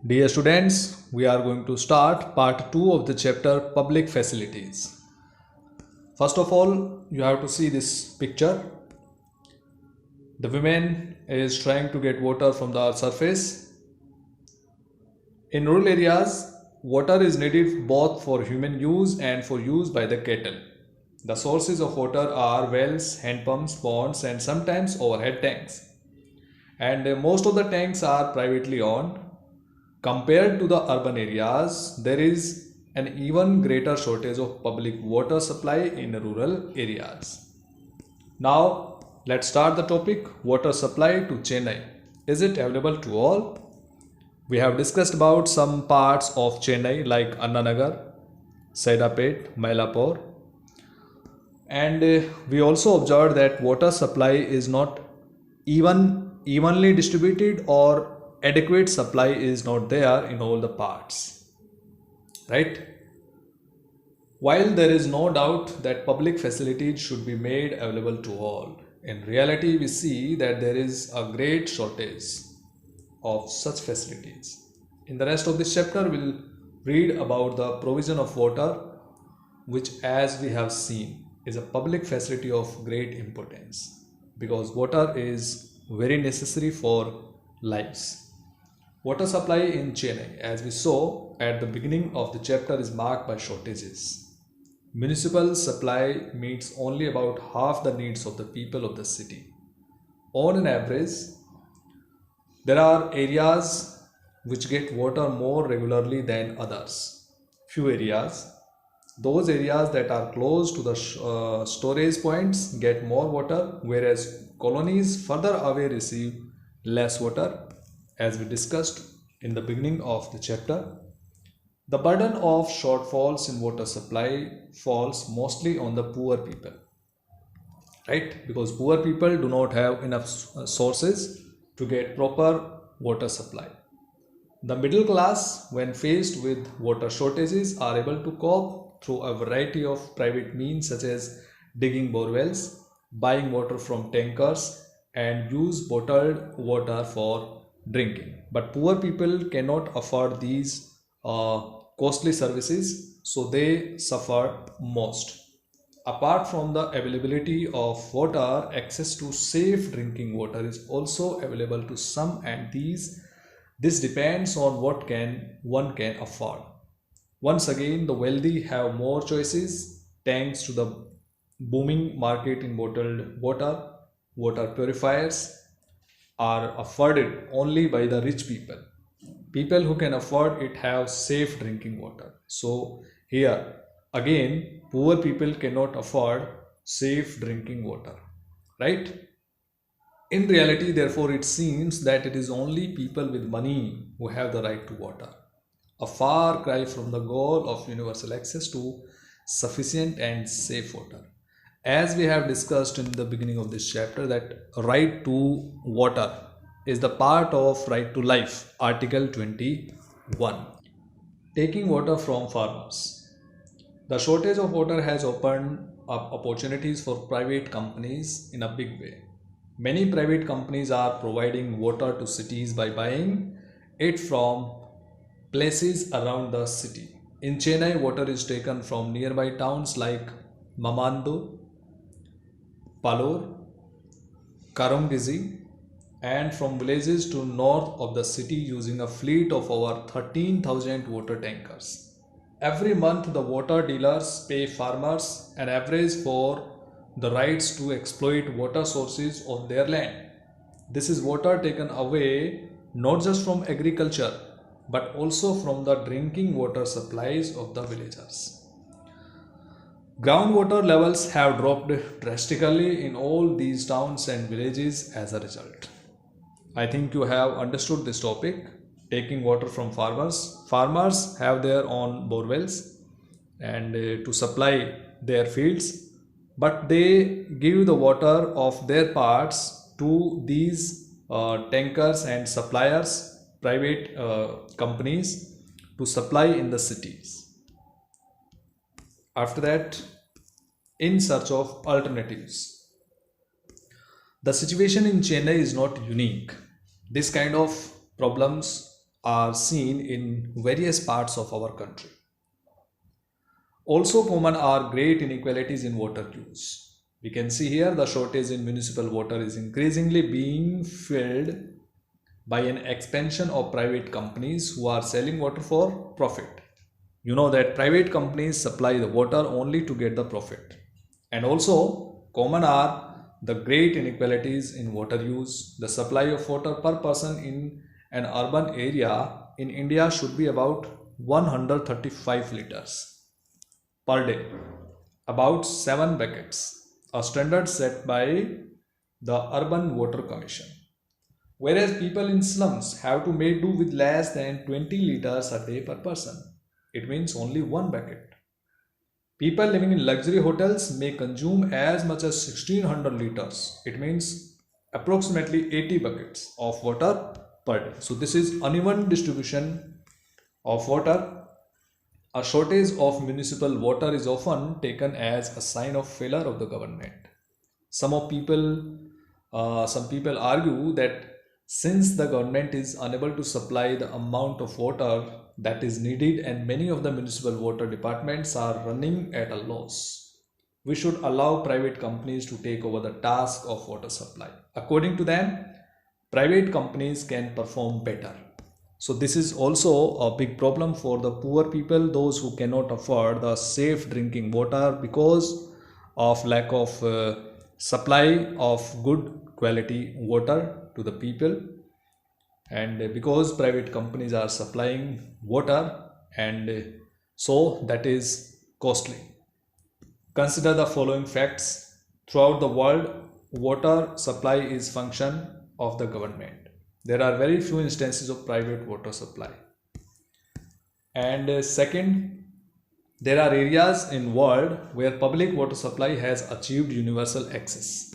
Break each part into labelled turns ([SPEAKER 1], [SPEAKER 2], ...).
[SPEAKER 1] Dear students, we are going to start part 2 of the chapter Public Facilities. First of all, you have to see this picture. The woman is trying to get water from the surface. In rural areas, water is needed both for human use and for use by the cattle. The sources of water are wells, hand pumps, ponds, and sometimes overhead tanks. And most of the tanks are privately owned. Compared to the urban areas, there is an even greater shortage of public water supply in rural areas. Now, let's start the topic water supply to Chennai. Is it available to all? We have discussed about some parts of Chennai like Annanagar, Saidapet, Mylapore, and we also observed that water supply is not evenly distributed or adequate supply is not there in all the parts, right? While there is no doubt that public facilities should be made available to all, in reality we see that there is a great shortage of such facilities. In the rest of this chapter we'll read about the provision of water, which as we have seen is a public facility of great importance because water is very necessary for lives. Water supply in Chennai, as we saw at the beginning of the chapter, is marked by shortages. Municipal supply meets only about half the needs of the people of the city. On an average, there are areas which get water more regularly than others. Few areas, those areas that are close to the storage points get more water, whereas colonies further away receive less water. As we discussed in the beginning of the chapter, the burden of shortfalls in water supply falls mostly on the poor people, right? Because poor people do not have enough sources to get proper water supply. The middle class, when faced with water shortages, are able to cope through a variety of private means such as digging bore wells, buying water from tankers, and use bottled water for drinking. But poor people cannot afford these costly services, so they suffer most. Apart from the availability of water, access to safe drinking water is also available to some, and this depends on what one can afford. Once again, the wealthy have more choices thanks to the booming market in bottled water. Water purifiers are afforded only by the rich people. People who can afford it have safe drinking water. So, here again, poor people cannot afford safe drinking water, right? In reality, therefore, it seems that it is only people with money who have the right to water. A far cry from the goal of universal access to sufficient and safe water. As we have discussed in the beginning of this chapter, that right to water is the part of right to life, Article 21. Taking water from farmers. The shortage of water has opened up opportunities for private companies in a big way. Many private companies are providing water to cities by buying it from places around the city. In Chennai, water is taken from nearby towns like Mamando, Palor, Karamgizi, and from villages to north of the city using a fleet of over 13,000 water tankers. Every month, the water dealers pay farmers an average for the rights to exploit water sources on their land. This is water taken away not just from agriculture but also from the drinking water supplies of the villagers. Groundwater levels have dropped drastically in all these towns and villages as a result. I think you have understood this topic. Taking water from farmers. Farmers have their own borewells and to supply their fields, but they give the water of their parts to these tankers and suppliers, private companies to supply in the cities. After that, in search of alternatives. The situation in Chennai is not unique. This kind of problems are seen in various parts of our country. Also common are great inequalities in water use. We can see here the shortage in municipal water is increasingly being filled by an expansion of private companies who are selling water for profit. You know that private companies supply the water only to get the profit. And also common are the great inequalities in water use. The supply of water per person in an urban area in India should be about 135 liters per day, about 7 buckets, a standard set by the Urban Water Commission. Whereas people in slums have to make do with less than 20 liters a day per person. It means only 1 bucket. People living in luxury hotels may consume as much as 1600 liters. It means approximately 80 buckets of water per day. So this is uneven distribution of water. A shortage of municipal water is often taken as a sign of failure of the government. Some people argue that since the government is unable to supply the amount of water that is needed and many of the municipal water departments are running at a loss, we should allow private companies to take over the task of water supply. According to them, private companies can perform better. So this is also a big problem for the poor people, those who cannot afford the safe drinking water because of lack of supply of good quality water to the people, and because private companies are supplying water, and so that is costly. Consider the following facts. Throughout the world, water supply is function of the government. There are very few instances of private water supply. And second, there are areas in world where public water supply has achieved universal access.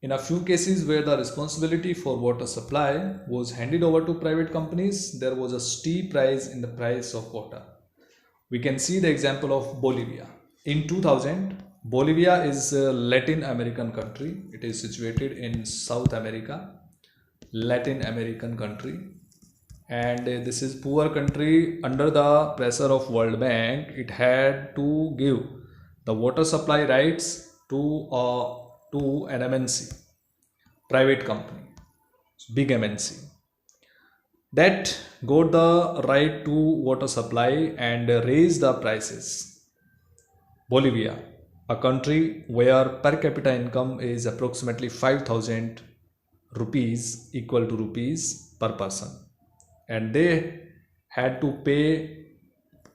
[SPEAKER 1] In a few cases where the responsibility for water supply was handed over to private companies, there was a steep rise in the price of water. We can see the example of Bolivia. In 2000, Bolivia is a Latin American country. It is situated in South America, Latin American country, and this is poor country. Under the pressure of World Bank, it had to give the water supply rights to an MNC, private company, big MNC, that got the right to water supply and raised the prices. Bolivia, a country where per capita income is approximately 5,000 rupees, equal to rupees per person, and they had to pay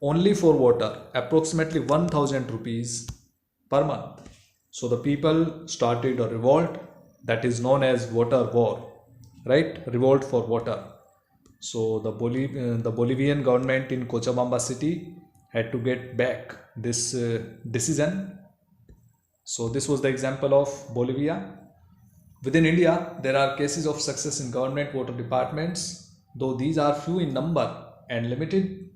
[SPEAKER 1] only for water approximately 1000 rupees per month. So the people started a revolt that is known as water war, right? Revolt for water. So the Bolivian government in Cochabamba city had to get back this decision. So this was the example of Bolivia. Within India, there are cases of success in government water departments, though these are few in number and limited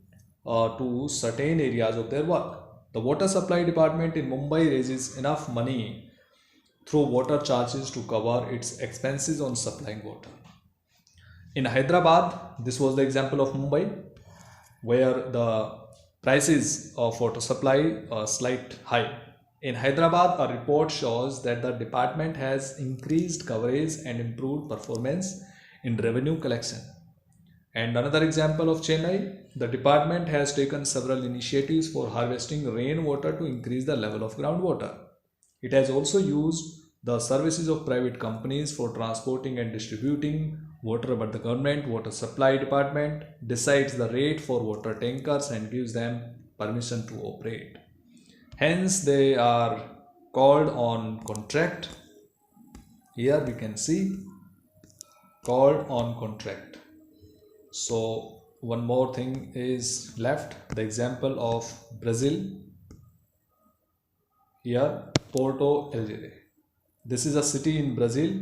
[SPEAKER 1] to certain areas of their work. The water supply department in Mumbai raises enough money through water charges to cover its expenses on supplying water. In Hyderabad, this was the example of Mumbai, where the prices of water supply are slight high. In Hyderabad, a report shows that the department has increased coverage and improved performance in revenue collection. And another example of Chennai, the department has taken several initiatives for harvesting rainwater to increase the level of groundwater. It has also used the services of private companies for transporting and distributing water, but the government water supply department decides the rate for water tankers and gives them permission to operate. Hence, they are called on contract. Here we can see called on contract. So one more thing is left, the example of Brazil. Here, Porto Alegre. This is a city in Brazil.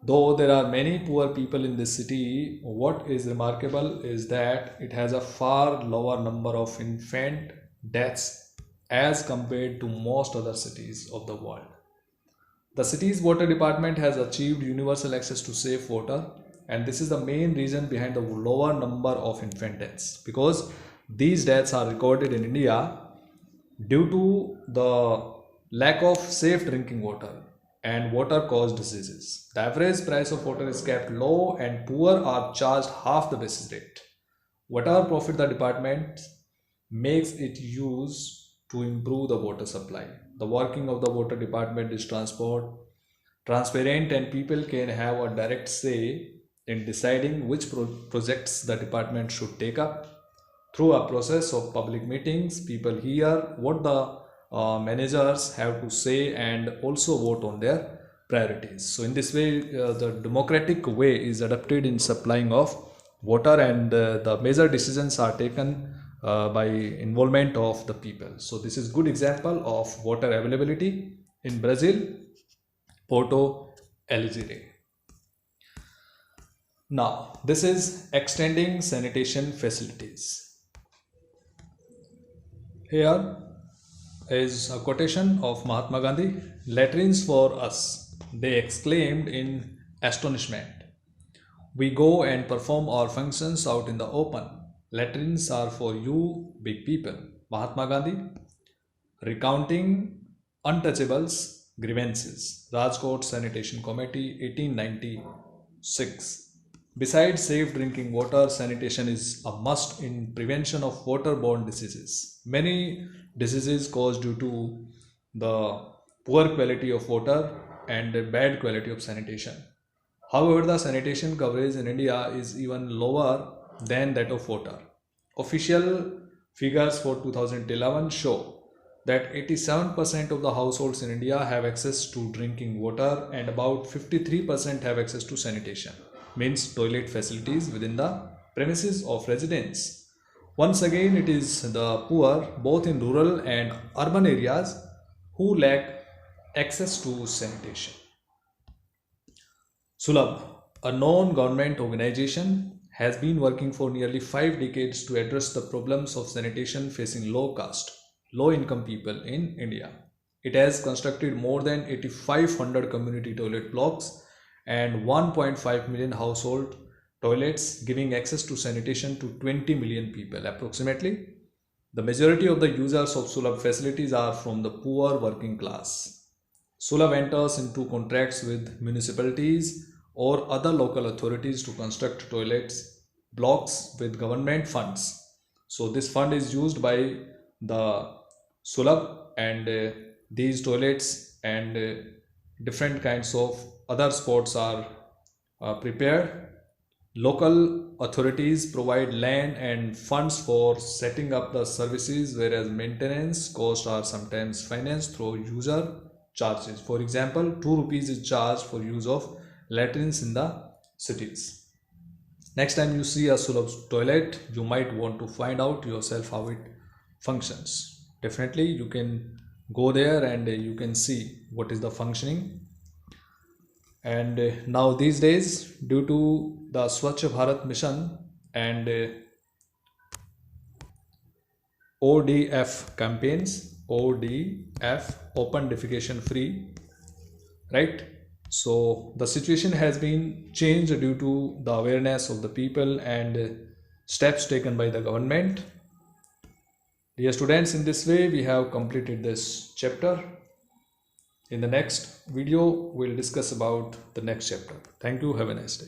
[SPEAKER 1] Though there are many poor people in this city, what is remarkable is that it has a far lower number of infant deaths as compared to most other cities of the world. The city's water department has achieved universal access to safe water. and this is the main reason behind the lower number of infant deaths, because these deaths are recorded in India due to the lack of safe drinking water and water caused diseases. The average price of water is kept low and poor are charged half the basis rate. Whatever profit the department makes, it use to improve the water supply. The working of the water department is transparent, and people can have a direct say in deciding which projects the department should take up. Through a process of public meetings, people hear what the managers have to say and also vote on their priorities. So in this way, the democratic way is adopted in supplying of water, and the major decisions are taken by involvement of the people. So this is good example of water availability in Brazil, Porto Alegre. Now this is extending sanitation facilities. Here is a quotation of Mahatma Gandhi: "Latrines for us," they exclaimed in astonishment. "We go and perform our functions out in the open. Latrines are for you big people." Mahatma Gandhi, recounting untouchables' grievances. Rajkot Sanitation Committee, 1896. Besides safe drinking water, sanitation is a must in prevention of waterborne diseases. Many diseases caused due to the poor quality of water and bad quality of sanitation. However, the sanitation coverage in India is even lower than that of water. Official figures for 2011 show that 87% of the households in India have access to drinking water and about 53% have access to sanitation, means toilet facilities within the premises of residents. Once again, it is the poor, both in rural and urban areas, who lack access to sanitation. Sulabh, a non-government organization, has been working for nearly 5 decades to address the problems of sanitation facing low caste, low income people in India. It has constructed more than 8,500 community toilet blocks and 1.5 million household toilets, giving access to sanitation to 20 million people approximately. The majority of the users of Sulabh facilities are from the poor working class. Sulabh enters into contracts with municipalities or other local authorities to construct toilets blocks with government funds. So this fund is used by the Sulabh, and these toilets and different kinds of other spots are prepared. Local authorities provide land and funds for setting up the services, whereas maintenance costs are sometimes financed through user charges. For example, 2 rupees is charged for use of latrines in the cities. Next time you see a Sulabh toilet, you might want to find out yourself how it functions. Definitely you can go there and you can see what is the functioning. And now these days, due to the Swachh Bharat mission and ODF campaigns, ODF, open defecation free, right? So the situation has been changed due to the awareness of the people and steps taken by the government. Dear students, in this way we have completed this chapter. In the next video, we'll discuss about the next chapter. Thank you. Have a nice day.